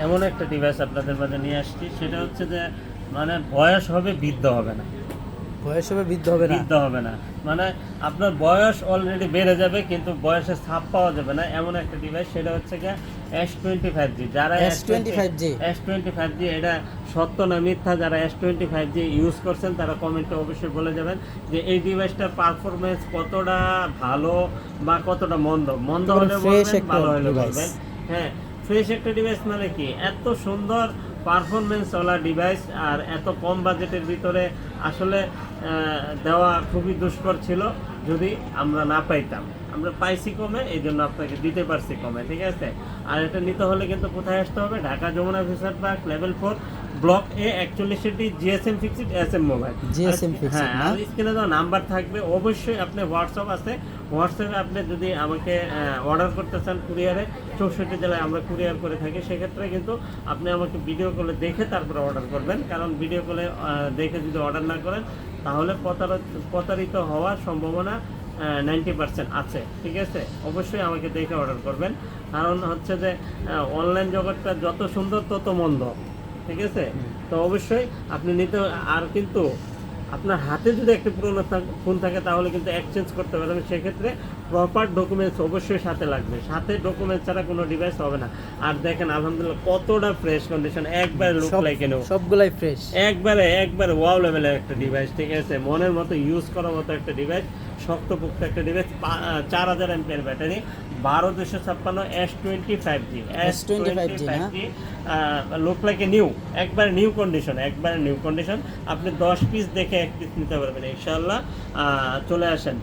এমন একটা ডিভাইস আপনাদের মাঝে নিয়ে আসছি, সেটা হচ্ছে যে মানে বয়স হবে, বৃদ্ধ হবে না। বয়স হবে বৃদ্ধ হবে না। বৃদ্ধ হবে না মানে আপনার বয়স অলরেডি বেড়ে যাবে কিন্তু বয়সের ছাপ পাওয়া যাবে না, এমন একটা ডিভাইস। সেটা হচ্ছে গিয়ে S25G। যারা S25G S25G এটা সত্য না মিথ্যা, যারা S25G ইউজ করছেন তারা কমেন্টে অবশ্যই বলে যাবেন যে এই ডিভাইসটার পারফরমেন্স কতটা ভালো বা কতটা মন্দ। মন্দ হলে ফ্রেশ বলবেন, একটা ভালো হলে ডিভাইস। বলবেন। হ্যাঁ, ফ্রেশ একটা ডিভাইস মানে কি, এত সুন্দর পারফরমেন্স ওয়ালা ডিভাইস আর এত কম বাজেটের ভিতরে আসলে দেওয়া খুবই দুষ্কর ছিল যদি আমরা না পাইতাম। আমরা পাইছি কমে, এই জন্য আপনাকে দিতে পারছি কমে, ঠিক আছে। আর এটা নিতে হলে কিন্তু কোথায় আসতে হবে, Dhaka Jamuna future park level 4 block A 41 GSM fixed SM mobile. GSM fixed হ্যাঁ, না? আর স্ক্রিনে দেওয়া নাম্বার থাকবে, অবশ্যই আপনি হোয়াটসঅ্যাপ আছে, হোয়াটসঅ্যাপে আপনি যদি আমাকে অর্ডার করতে চান কুরিয়ারে, 64 জেলায় আমরা কুরিয়ার করে থাকি, সেক্ষেত্রে কিন্তু আপনি আমাকে ভিডিও কলে দেখে তারপরে অর্ডার করবেন। কারণ ভিডিও কলে দেখে যদি অর্ডার না করেন তাহলে প্রতারিত হওয়ার সম্ভাবনা 90% আছে, ঠিক আছে। অবশ্যই আমাকে দেখে অর্ডার করবেন, কারণ হচ্ছে যে অনলাইন জগৎটা যত সুন্দর তত মন্দ, ঠিক আছে। তো অবশ্যই আপনি নিতে, আর কিন্তু আপনার হাতে যদি একটা পুরোনো ফোন থাকে তাহলে কিন্তু এক্সচেঞ্জ করতে পারবেন। সেক্ষেত্রে প্রপার ডকুমেন্টস অবশ্যই সাথে লাগবে, সাথে ডকুমেন্টস ছাড়া কোনো ডিভাইস হবে না। আর দেখেন আলহামদুলিল্লাহ কতটা ফ্রেশ কন্ডিশন, একবারে লুক লাইক এনো, সবগুলাই ফ্রেশ। একবারে ওয়াও লেভেলের একটা ডিভাইস, ঠিক আছে। মনের মতো ইউজ করার মতো একটা ডিভাইস, শক্তপোক্ত একটা ডিভাইস। 4000 এমপিএর ব্যাটারি, 12256 S25G না? লুক লাইক এ নিউ, একবারে নিউ কন্ডিশন। আপনি 10 পিস দেখে 1 পিস নিতে পারবেন ইনশাআল্লাহ। চলে আসেন।